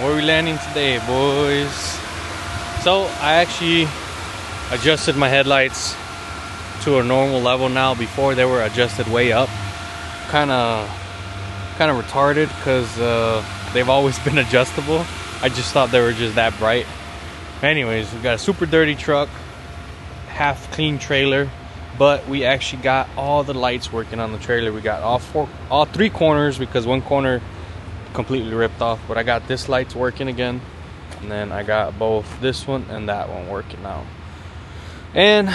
Where are we landing today, boys? So I actually adjusted my headlights to a normal level now. Before they were adjusted way up. Kind of retarded because they've always been adjustable. I just thought they were just that bright. Anyways, we got a super dirty truck, half clean trailer, but we actually got all the lights working on the trailer. We got all three corners because one corner completely ripped off, but I got this lights working again, and then I got both this one and that one working now. And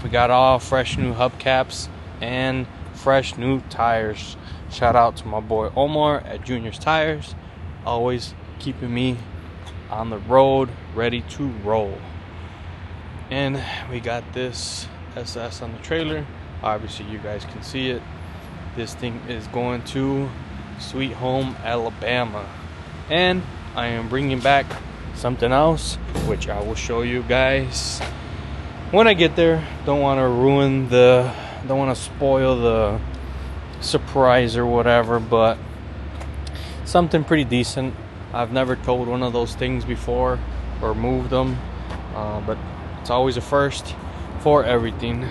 we got all fresh new hubcaps and fresh new tires. Shout out to my boy Omar at Junior's Tires, always keeping me on the road ready to roll. And we got this SS on the trailer. Obviously you guys can see it. This thing is going to Sweet Home Alabama, and I am bringing back something else which I will show you guys when I get there. Don't want to spoil the surprise or whatever, but something pretty decent. I've never towed one of those things before or moved them, but it's always a first for everything.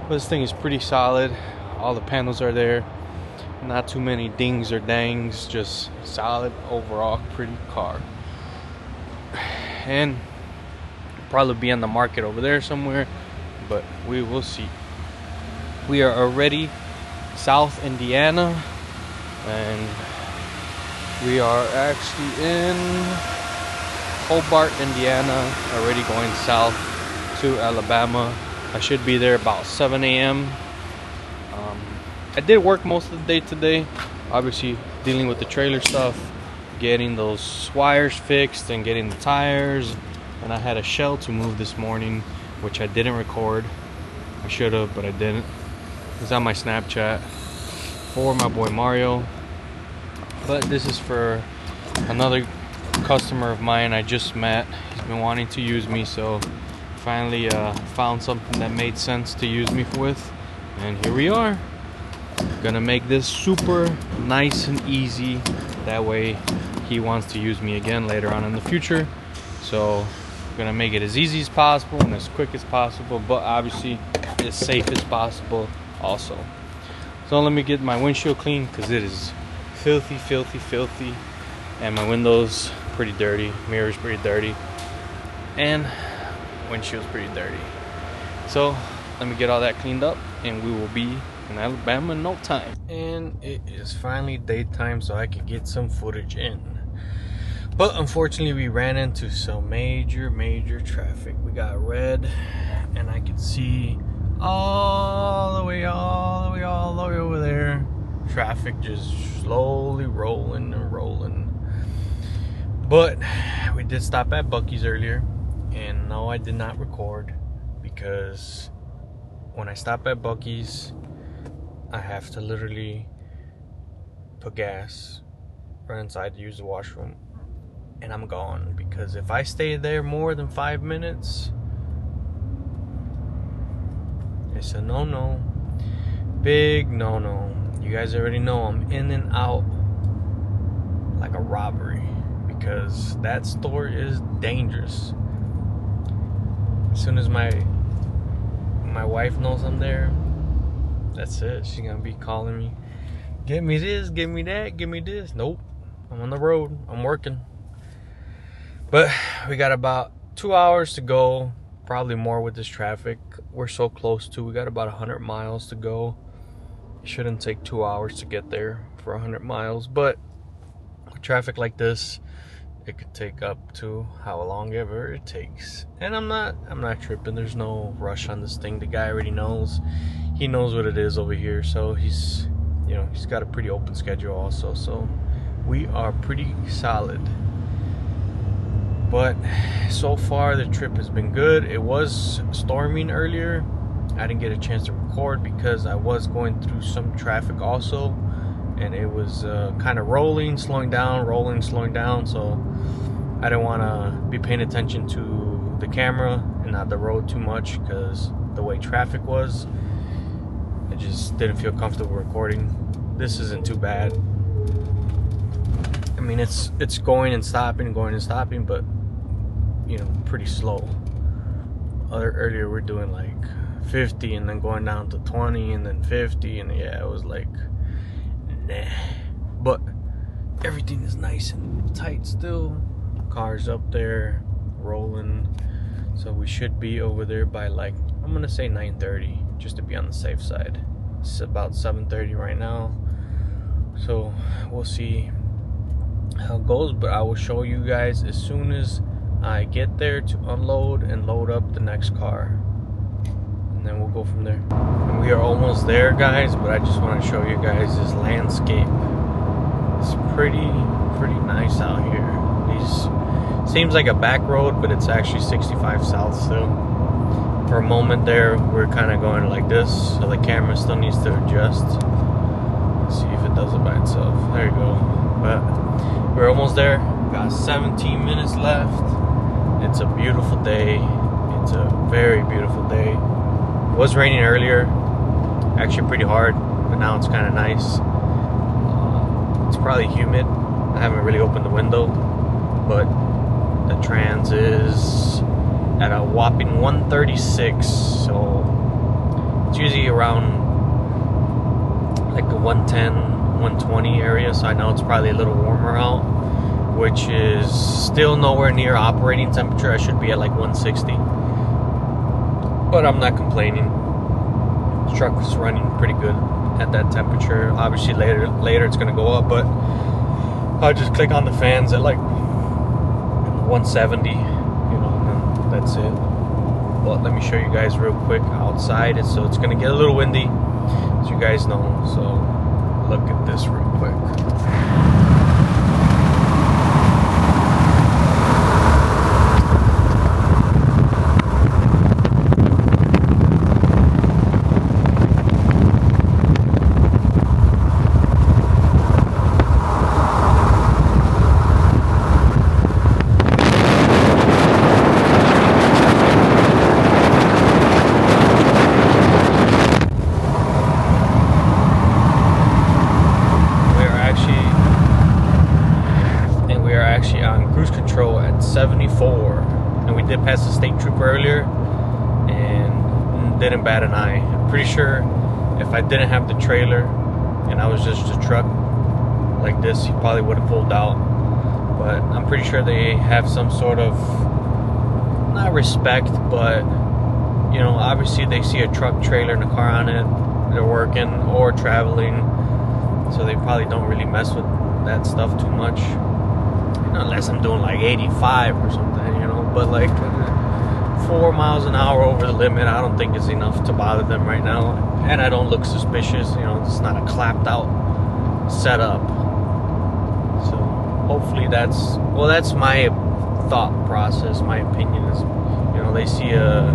But this thing is pretty solid. All the panels are there, not too many dings or dangs, just solid overall pretty car. And probably be on the market over there somewhere, but we will see. We are already South Indiana, and we are actually in Hobart, Indiana, already going south to Alabama. I should be there about 7 a.m. I did work most of the day today, obviously dealing with the trailer stuff, getting those wires fixed and getting the tires, and I had a shell to move this morning, which I didn't record. I should have, but I didn't. It's on my Snapchat for my boy Mario, but this is for another customer of mine I just met. He's been wanting to use me, so finally found something that made sense to use me with, and here we are. Gonna make this super nice and easy, that way he wants to use me again later on in the future. So gonna make it as easy as possible and as quick as possible, but obviously as safe as possible also. So let me get my windshield clean because it is filthy, and my windows pretty dirty, mirrors pretty dirty, and windshield's pretty dirty. So let me get all that cleaned up, and we will be in Alabama in no time. And it is finally daytime, so I could get some footage in. But unfortunately we ran into some major traffic. We got red, and I could see all the way over there. Traffic just slowly rolling. But we did stop at Buc-ee's earlier, and no, I did not record because when I stop at Buc-ee's, I have to literally put gas, run inside to use the washroom, and I'm gone. Because if I stay there more than 5 minutes, it's a no-no. Big no-no. You guys already know I'm in and out like a robbery, because that store is dangerous. As soon as my wife knows I'm there, that's it. She's gonna be calling me, get me this, give me that, give me this. Nope, I'm on the road, I'm working. But we got about 2 hours to go, probably more with this traffic. We're so close to, we got about 100 miles to go. It shouldn't take 2 hours to get there for 100 miles, but with traffic like this, it could take up to how long ever it takes. And I'm not tripping. There's no rush on this thing. The guy already knows. He knows what it is over here, so he's got a pretty open schedule also, so we are pretty solid. But so far the trip has been good. It was storming earlier. I didn't get a chance to record because I was going through some traffic also, and it was kind of rolling, slowing down, so I didn't want to be paying attention to the camera and not the road too much, because the way traffic was, I just didn't feel comfortable recording. This isn't too bad. I'm mean, it's going and stopping, but you know, pretty slow. Earlier we're doing like 50 and then going down to 20 and then 50, and yeah, it was like nah. But everything is nice and tight still. Car's up there rolling, so we should be over there by like, I'm gonna say 9:30 just to be on the safe side. It's about 7:30 right now, so we'll see how it goes, but I will show you guys as soon as I get there to unload and load up the next car, and then we'll go from there. And we are almost there, guys, but I just want to show you guys this landscape. It's pretty nice out here. Seems like a back road, but it's actually 65 south still. For a moment there, we're kind of going like this, so the camera still needs to adjust. Let's see if it does it by itself. There you go. But we're almost there. Got 17 minutes left. It's a beautiful day. It's a very beautiful day. It was raining earlier, actually pretty hard, but now it's kind of nice. It's probably humid. I haven't really opened the window, but the trans is at a whopping 136, so it's usually around like the 110, 120 area, so I know it's probably a little warmer out, which is still nowhere near operating temperature. I should be at like 160, but I'm not complaining. The truck is running pretty good at that temperature. Obviously later it's gonna go up, but I'll just click on the fans at like 170, you know, and that's it. But let me show you guys real quick outside. So it's gonna get a little windy, as you guys know, so look at this real quick. On cruise control at 74, and we did pass the state trooper earlier and didn't bat an eye. I'm pretty sure if I didn't have the trailer and I was just a truck like this, he probably would have pulled out. But I'm pretty sure they have some sort of, not respect, but you know, obviously they see a truck, trailer, and a car on it, they're working or traveling, so they probably don't really mess with that stuff too much. Unless I'm doing like 85 or something, you know, but like 4 miles an hour over the limit, I don't think is enough to bother them right now. And I don't look suspicious, you know, it's not a clapped out setup. So hopefully that's my thought process, my opinion is, you know, they see a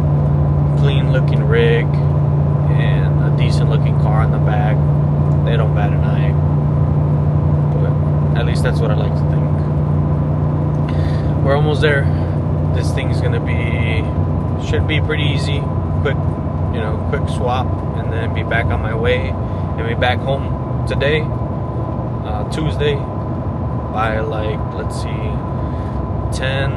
clean looking rig and a decent looking car in the back, they don't bat an eye. But at least that's what I like to think. We're almost there. This thing's gonna should be pretty easy, quick swap, and then be back on my way and be back home today, Tuesday, by like, let's see, 10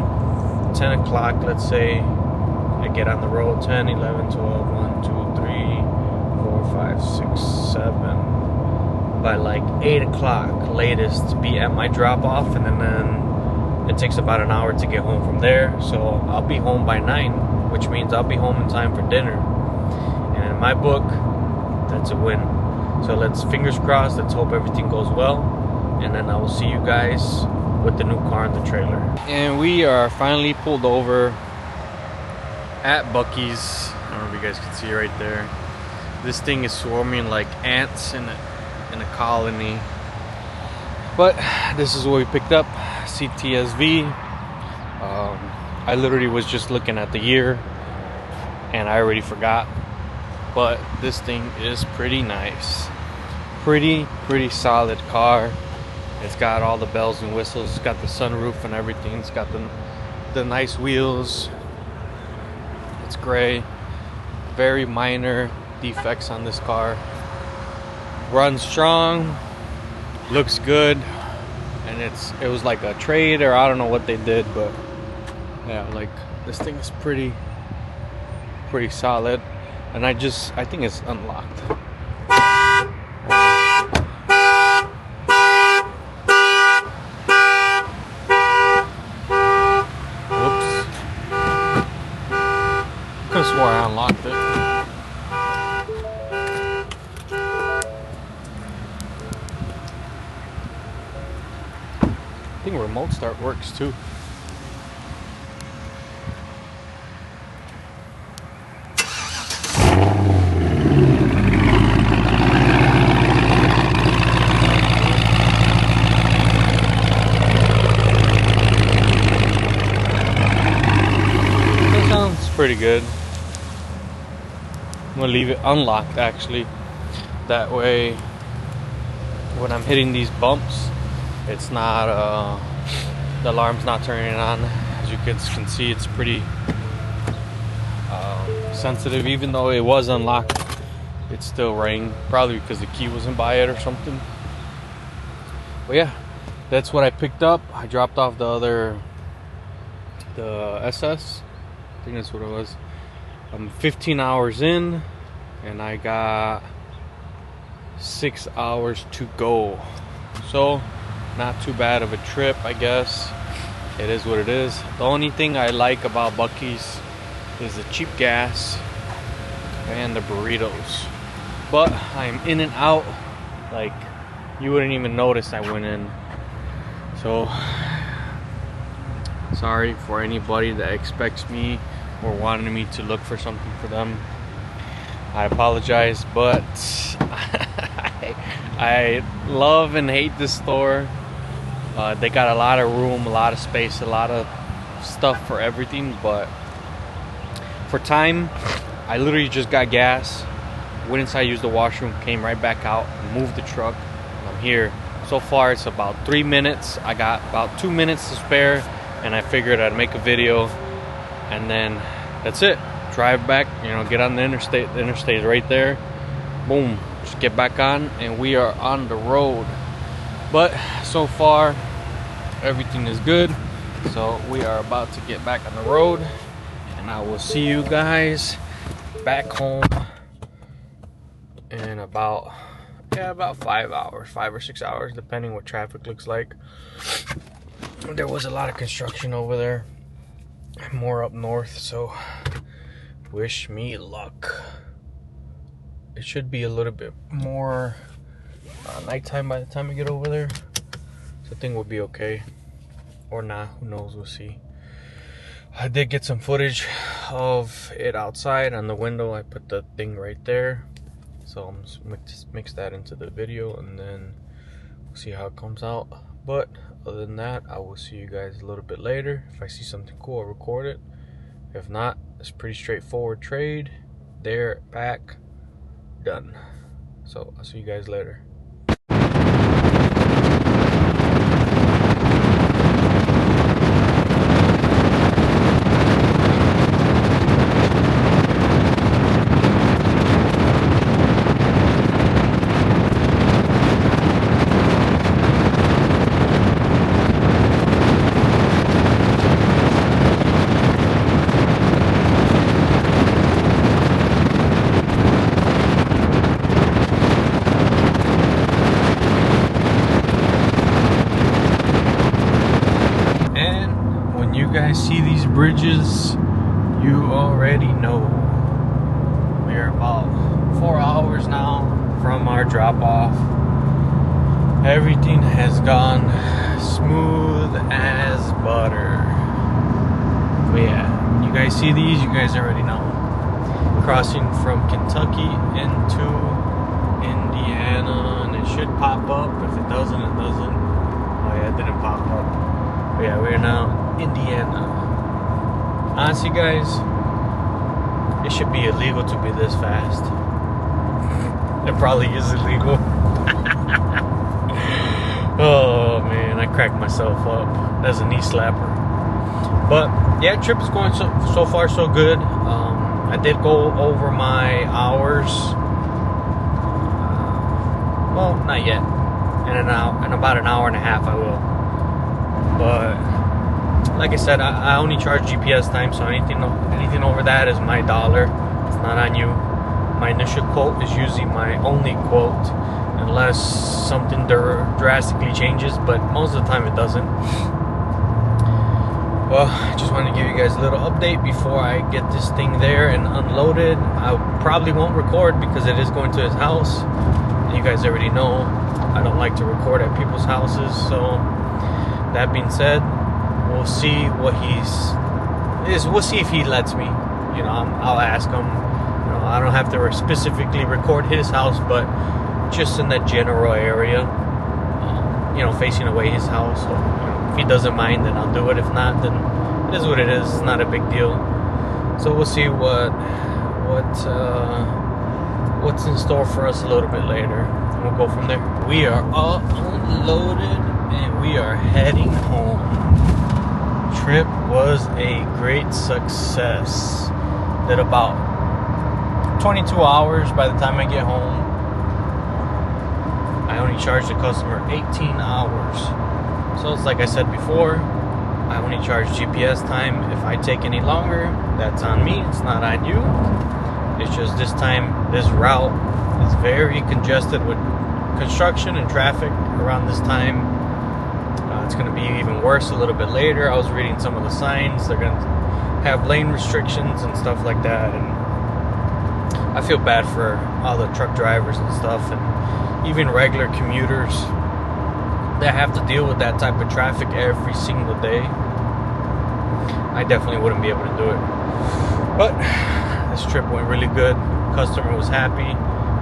o'clock, let's say. I get on the road 10, 11, 12, 1, 2, 3, 4, 5, 6, 7. By like 8 o'clock latest, be at my drop off, and then it takes about an hour to get home from there, so I'll be home by 9, which means I'll be home in time for dinner. And in my book, that's a win. So fingers crossed, let's hope everything goes well, and then I will see you guys with the new car and the trailer. And we are finally pulled over at Buc-ee's. I don't know if you guys can see right there. This thing is swarming like ants in a colony. But this is what we picked up, CTSV. I literally was just looking at the year and I already forgot. But this thing is pretty nice. Pretty solid car. It's got all the bells and whistles. It's got the sunroof and everything. It's got the nice wheels. It's gray. Very minor defects on this car. Runs strong. Looks good. and it was like a trade, or I don't know what they did, but yeah, like this thing is pretty solid, and I think it's unlocked. Whoops. I could have swore I unlocked it. I think remote start works too. That sounds pretty good. I'm gonna leave it unlocked actually. That way when I'm hitting these bumps, it's not the alarm's not turning on. As you guys can see, it's pretty sensitive. Even though it was unlocked, it still rang, probably because the key wasn't by it or something. But yeah, that's what I picked up. I dropped off the SS, I think that's what it was. I'm 15 hours in and I got 6 hours to go, so not too bad of a trip, I guess. It is what it is. The only thing I like about Buc-ee's is the cheap gas and the burritos, but I'm in and out like you wouldn't even notice I went in. So sorry for anybody that expects me or wanted me to look for something for them. I apologize, but I love and hate this store. They got a lot of room, a lot of space, a lot of stuff for everything, but for time, I literally just got gas, went inside, used the washroom, came right back out, moved the truck, and I'm here. So far it's about 3 minutes. I got about 2 minutes to spare, and I figured I'd make a video, and then that's it. Drive back, you know, get on the interstate. The interstate is right there. Boom, just get back on, and we are on the road. But so far everything is good, so we are about to get back on the road, and I will see you guys back home in about 5 hours, 5 or 6 hours, depending what traffic looks like. There was a lot of construction over there, more up north, so wish me luck. It should be a little bit more nighttime by the time I get over there, so I think we'll be okay, or not, who knows, we'll see. I did get some footage of it outside on the window. I put the thing right there, so I'm just mix that into the video, and then we'll see how it comes out. But other than that, I will see you guys a little bit later. If I see something cool, I'll record it. If not, it's pretty straightforward trade. There, back, done. So I'll see you guys later. See these bridges, you already know. We're about 4 hours now from our drop off. Everything has gone smooth as butter. But yeah, you guys see these, you guys already know. Crossing from Kentucky into Indiana, and it should pop up. If it doesn't, it doesn't. Oh yeah, it didn't pop up. But yeah, we're now Indiana. Honestly, guys, it should be illegal to be this fast. It probably is illegal. Oh man, I cracked myself up. That's a knee slapper. But yeah, trip is going so far so good. I did go over my hours. Well, not yet. In about an hour and a half, I will. like I said, I only charge GPS time, so anything over that is my dollar. It's not on you. My initial quote is usually my only quote, unless something drastically changes, but most of the time it doesn't. Well, I just wanted to give you guys a little update before I get this thing there and unloaded. I probably won't record because it is going to his house. You guys already know I don't like to record at people's houses, so that being said, we'll see what we'll see if he lets me. You know, I'll ask him. You know, I don't have to specifically record his house, but just in that general area, you know, facing away his house. So, you know, if he doesn't mind, then I'll do it. If not, then it is what it is. It's not a big deal. So we'll see what's in store for us a little bit later. And we'll go from there. We are all unloaded and we are heading home. Trip was a great success. Did about 22 hours by the time I get home. I only charged the customer 18 hours. So it's like I said before, I only charge GPS time. If I take any longer, that's on me. It's not on you. It's just this time, this route is very congested with construction and traffic around this time. It's going to be even worse a little bit later. I was reading some of the signs. They're going to have lane restrictions and stuff like that. And I feel bad for all the truck drivers and stuff, and even regular commuters that have to deal with that type of traffic every single day. I definitely wouldn't be able to do it. But this trip went really good. Customer was happy,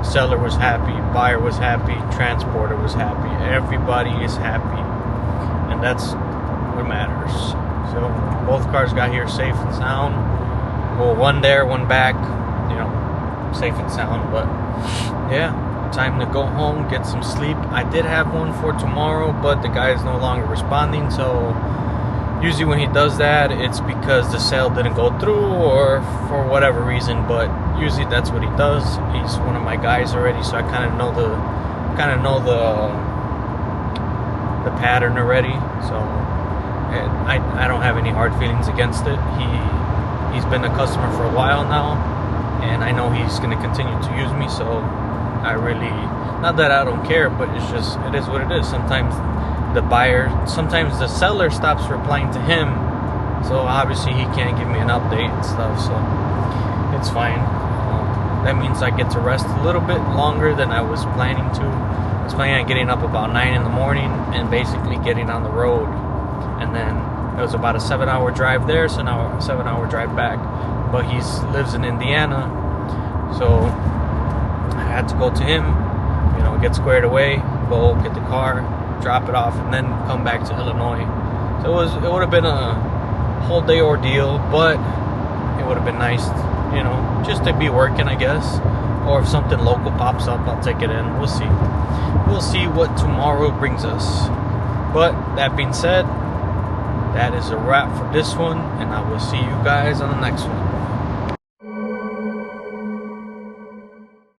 seller was happy, buyer was happy, transporter was happy. Everybody is happy, and that's what matters. So both cars got here safe and sound. Well, one there, one back, you know, safe and sound. But yeah, time to go home, get some sleep. I did have one for tomorrow, but the guy is no longer responding. So usually when he does that, it's because the sale didn't go through or for whatever reason. But usually that's what he does. He's one of my guys already, so I kind of know the pattern already. So I don't have any hard feelings against it. He's been a customer for a while now, and I know he's going to continue to use me. So I really, not that I don't care, but it's just, it is what it is. Sometimes sometimes the seller stops replying to him, so obviously he can't give me an update and stuff, so it's fine. That means I get to rest a little bit longer than I was planning to. I was planning on getting up about 9 in the morning and basically getting on the road, and then it was about a 7-hour drive there, so now a 7-hour drive back. But he lives in Indiana, so I had to go to him, you know, get squared away, go get the car, drop it off, and then come back to Illinois. So it would have been a whole day ordeal, but it would have been nice, you know, just to be working, I guess. Or if something local pops up, I'll take it in. We'll see. We'll see what tomorrow brings us. But that being said, that is a wrap for this one, and I will see you guys on the next one.